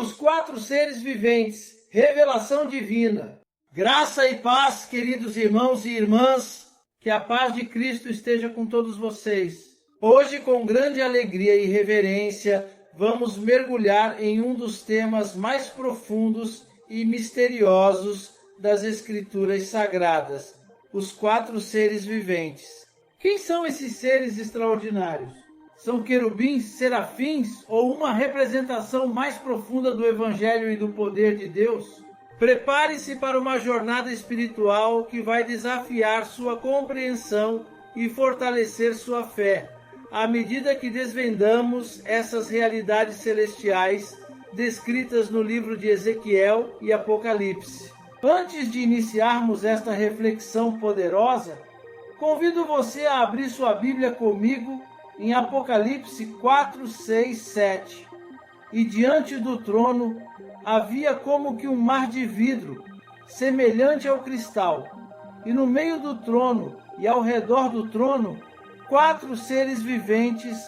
Os quatro seres viventes, revelação divina. Graça e paz, queridos irmãos e irmãs, que a paz de Cristo esteja com todos vocês. Hoje, com grande alegria e reverência, vamos mergulhar em um dos temas mais profundos e misteriosos das Escrituras Sagradas, os quatro seres viventes. Quem são esses seres extraordinários? São querubins, serafins ou uma representação mais profunda do Evangelho e do poder de Deus? Prepare-se para uma jornada espiritual que vai desafiar sua compreensão e fortalecer sua fé, à medida que desvendamos essas realidades celestiais descritas no livro de Ezequiel e Apocalipse. Antes de iniciarmos esta reflexão poderosa, convido você a abrir sua Bíblia comigo em Apocalipse 4, 6, 7. E diante do trono havia como que um mar de vidro, semelhante ao cristal, e no meio do trono e ao redor do trono, quatro seres viventes,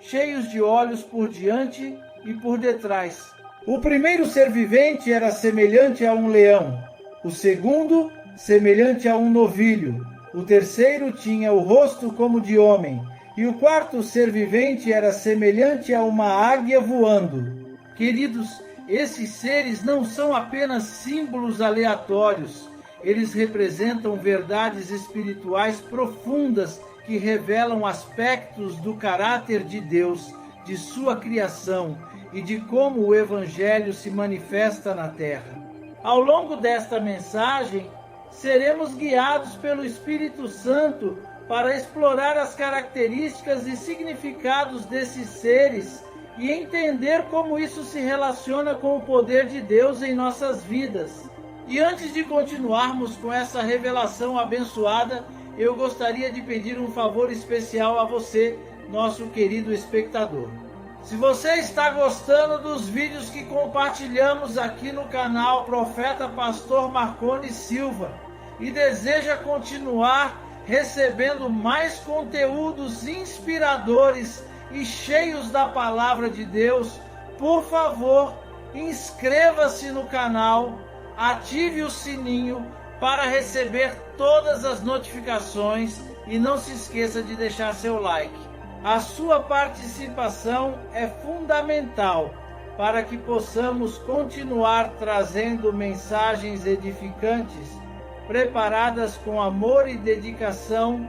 cheios de olhos por diante e por detrás. O primeiro ser vivente era semelhante a um leão, o segundo, semelhante a um novilho, o terceiro tinha o rosto como de homem, e o quarto ser vivente era semelhante a uma águia voando. Queridos, esses seres não são apenas símbolos aleatórios, eles representam verdades espirituais profundas que revelam aspectos do caráter de Deus, de sua criação e de como o Evangelho se manifesta na terra. Ao longo desta mensagem, seremos guiados pelo Espírito Santo para explorar as características e significados desses seres e entender como isso se relaciona com o poder de Deus em nossas vidas. E antes de continuarmos com essa revelação abençoada, eu gostaria de pedir um favor especial a você, nosso querido espectador. Se você está gostando dos vídeos que compartilhamos aqui no canal Profeta Pastor Marconi Silva e deseja continuar recebendo mais conteúdos inspiradores e cheios da palavra de Deus, por favor, inscreva-se no canal, ative o sininho para receber todas as notificações e não se esqueça de deixar seu like. A sua participação é fundamental para que possamos continuar trazendo mensagens edificantes, preparadas com amor e dedicação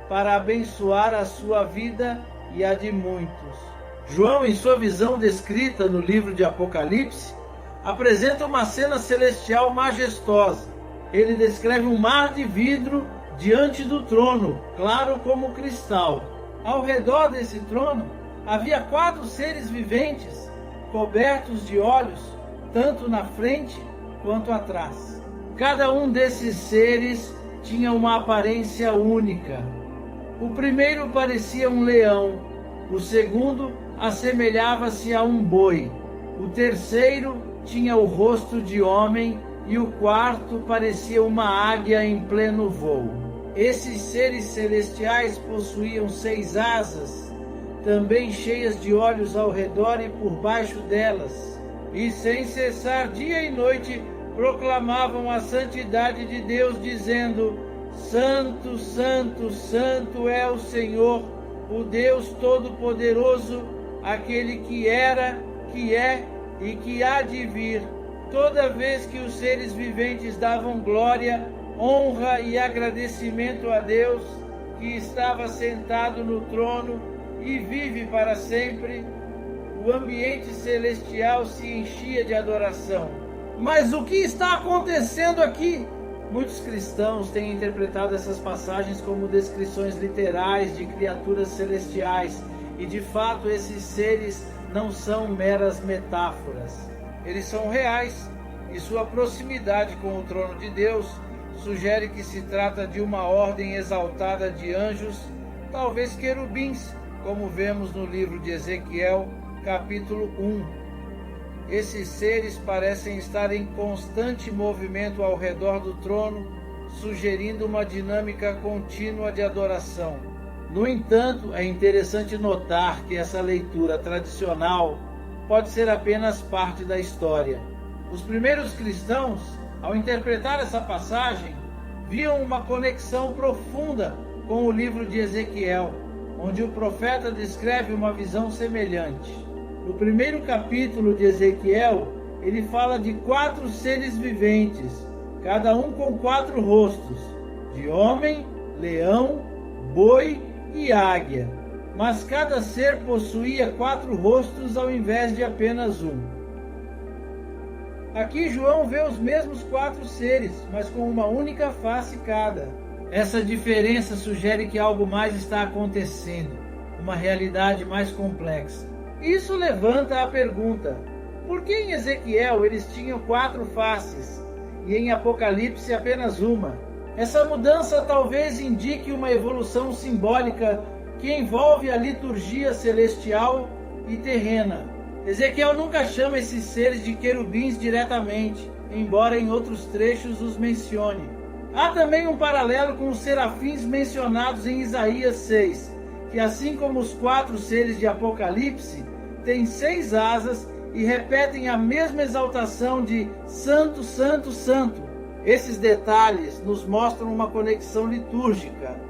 para abençoar a sua vida e a de muitos. João, em sua visão descrita no livro de Apocalipse, apresenta uma cena celestial majestosa. Ele descreve um mar de vidro diante do trono, claro como cristal. Ao redor desse trono havia quatro seres viventes, cobertos de olhos, tanto na frente quanto atrás. Cada um desses seres tinha uma aparência única. O primeiro parecia um leão, o segundo assemelhava-se a um boi, o terceiro tinha o rosto de homem e o quarto parecia uma águia em pleno voo. Esses seres celestiais possuíam 6 asas, também cheias de olhos ao redor e por baixo delas, e sem cessar dia e noite proclamavam a santidade de Deus, dizendo: Santo, Santo, Santo é o Senhor, o Deus Todo-Poderoso, aquele que era, que é e que há de vir. Toda vez que os seres viventes davam glória, honra e agradecimento a Deus, que estava sentado no trono e vive para sempre, o ambiente celestial se enchia de adoração. Mas o que está acontecendo aqui? Muitos cristãos têm interpretado essas passagens como descrições literais de criaturas celestiais, e de fato esses seres não são meras metáforas. Eles são reais, e sua proximidade com o trono de Deus sugere que se trata de uma ordem exaltada de anjos, talvez querubins, como vemos no livro de Ezequiel, capítulo 1. Esses seres parecem estar em constante movimento ao redor do trono, sugerindo uma dinâmica contínua de adoração. No entanto, é interessante notar que essa leitura tradicional pode ser apenas parte da história. Os primeiros cristãos, ao interpretar essa passagem, viam uma conexão profunda com o livro de Ezequiel, onde o profeta descreve uma visão semelhante. No primeiro capítulo de Ezequiel, ele fala de 4 seres viventes, cada um com 4 rostos, de homem, leão, boi e águia. Mas cada ser possuía 4 rostos ao invés de apenas um. Aqui João vê os mesmos 4 seres, mas com uma única face cada. Essa diferença sugere que algo mais está acontecendo, uma realidade mais complexa. Isso levanta a pergunta: por que em Ezequiel eles tinham 4 faces e em Apocalipse apenas uma? Essa mudança talvez indique uma evolução simbólica que envolve a liturgia celestial e terrena. Ezequiel nunca chama esses seres de querubins diretamente, embora em outros trechos os mencione. Há também um paralelo com os serafins mencionados em Isaías 6, que assim como os 4 seres de Apocalipse, têm 6 asas e repetem a mesma exaltação de Santo, Santo, Santo. Esses detalhes nos mostram uma conexão litúrgica,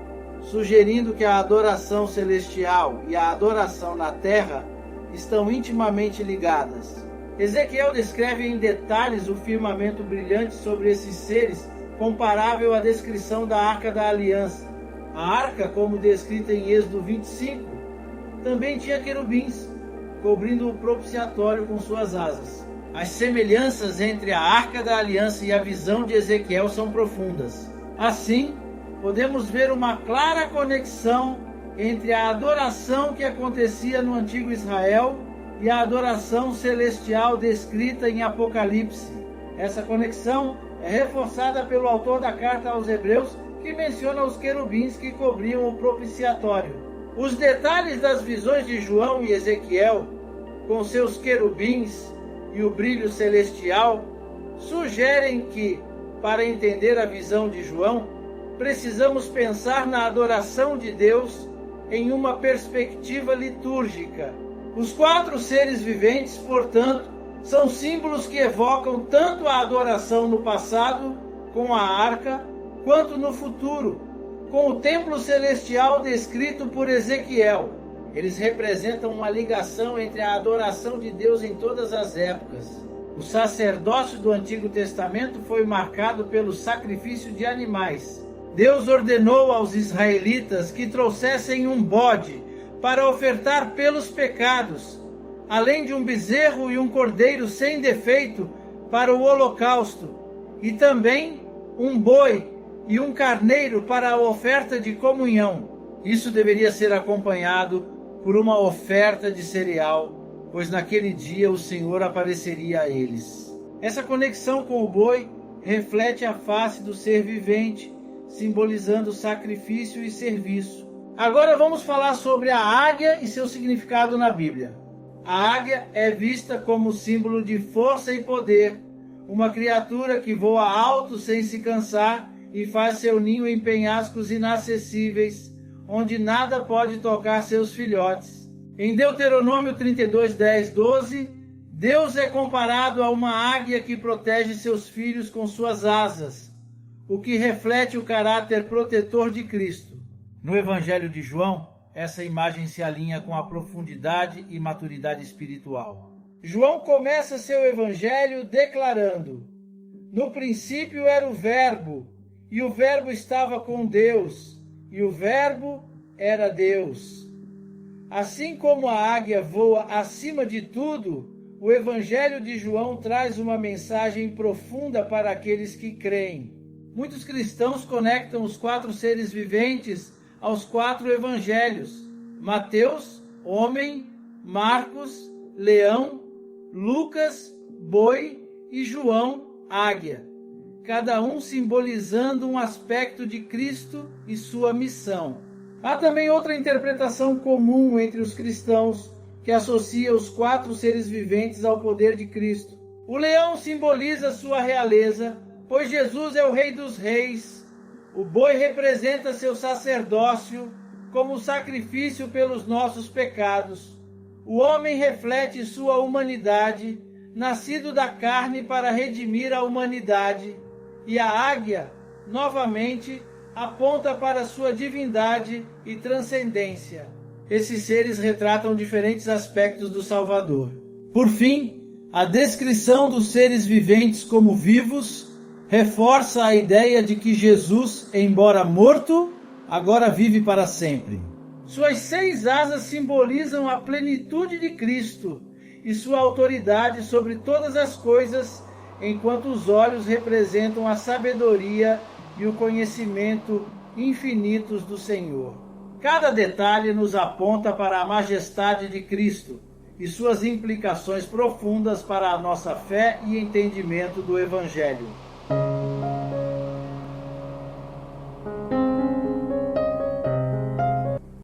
sugerindo que a adoração celestial e a adoração na terra estão intimamente ligadas. Ezequiel descreve em detalhes o firmamento brilhante sobre esses seres, comparável à descrição da Arca da Aliança. A arca, como descrita em Êxodo 25, também tinha querubins, cobrindo o propiciatório com suas asas. As semelhanças entre a Arca da Aliança e a visão de Ezequiel são profundas. Assim, podemos ver uma clara conexão entre a adoração que acontecia no antigo Israel e a adoração celestial descrita em Apocalipse. Essa conexão é reforçada pelo autor da carta aos Hebreus, que menciona os querubins que cobriam o propiciatório. Os detalhes das visões de João e Ezequiel, com seus querubins e o brilho celestial, sugerem que, para entender a visão de João, precisamos pensar na adoração de Deus em uma perspectiva litúrgica. Os 4 seres viventes, portanto, são símbolos que evocam tanto a adoração no passado, com a arca, quanto no futuro, com o templo celestial descrito por Ezequiel. Eles representam uma ligação entre a adoração de Deus em todas as épocas. O sacerdócio do Antigo Testamento foi marcado pelo sacrifício de animais. Deus ordenou aos israelitas que trouxessem um bode para ofertar pelos pecados, além de um bezerro e um cordeiro sem defeito para o holocausto, e também um boi e um carneiro para a oferta de comunhão. Isso deveria ser acompanhado por uma oferta de cereal, pois naquele dia o Senhor apareceria a eles. Essa conexão com o boi reflete a face do ser vivente, simbolizando sacrifício e serviço. Agora vamos falar sobre a águia e seu significado na Bíblia. A águia é vista como símbolo de força e poder, uma criatura que voa alto sem se cansar e faz seu ninho em penhascos inacessíveis, onde nada pode tocar seus filhotes. Em Deuteronômio 32, 10, 12, Deus é comparado a uma águia que protege seus filhos com suas asas, o que reflete o caráter protetor de Cristo. No Evangelho de João, essa imagem se alinha com a profundidade e maturidade espiritual. João começa seu evangelho declarando: no princípio era o Verbo, e o Verbo estava com Deus, e o Verbo era Deus. Assim como a águia voa acima de tudo, o Evangelho de João traz uma mensagem profunda para aqueles que creem. Muitos cristãos conectam os 4 seres viventes aos 4 evangelhos: Mateus, homem; Marcos, leão; Lucas, boi; e João, águia. Cada um simbolizando um aspecto de Cristo e sua missão. Há também outra interpretação comum entre os cristãos, que associa os 4 seres viventes ao poder de Cristo. O leão simboliza sua realeza, pois Jesus é o Rei dos Reis. O boi representa seu sacerdócio como sacrifício pelos nossos pecados. O homem reflete sua humanidade, nascido da carne para redimir a humanidade, e a águia, novamente, aponta para sua divindade e transcendência. Esses seres retratam diferentes aspectos do Salvador. Por fim, a descrição dos seres viventes como vivos reforça a ideia de que Jesus, embora morto, agora vive para sempre. Suas 6 asas simbolizam a plenitude de Cristo e sua autoridade sobre todas as coisas, enquanto os olhos representam a sabedoria e o conhecimento infinitos do Senhor. Cada detalhe nos aponta para a majestade de Cristo e suas implicações profundas para a nossa fé e entendimento do Evangelho.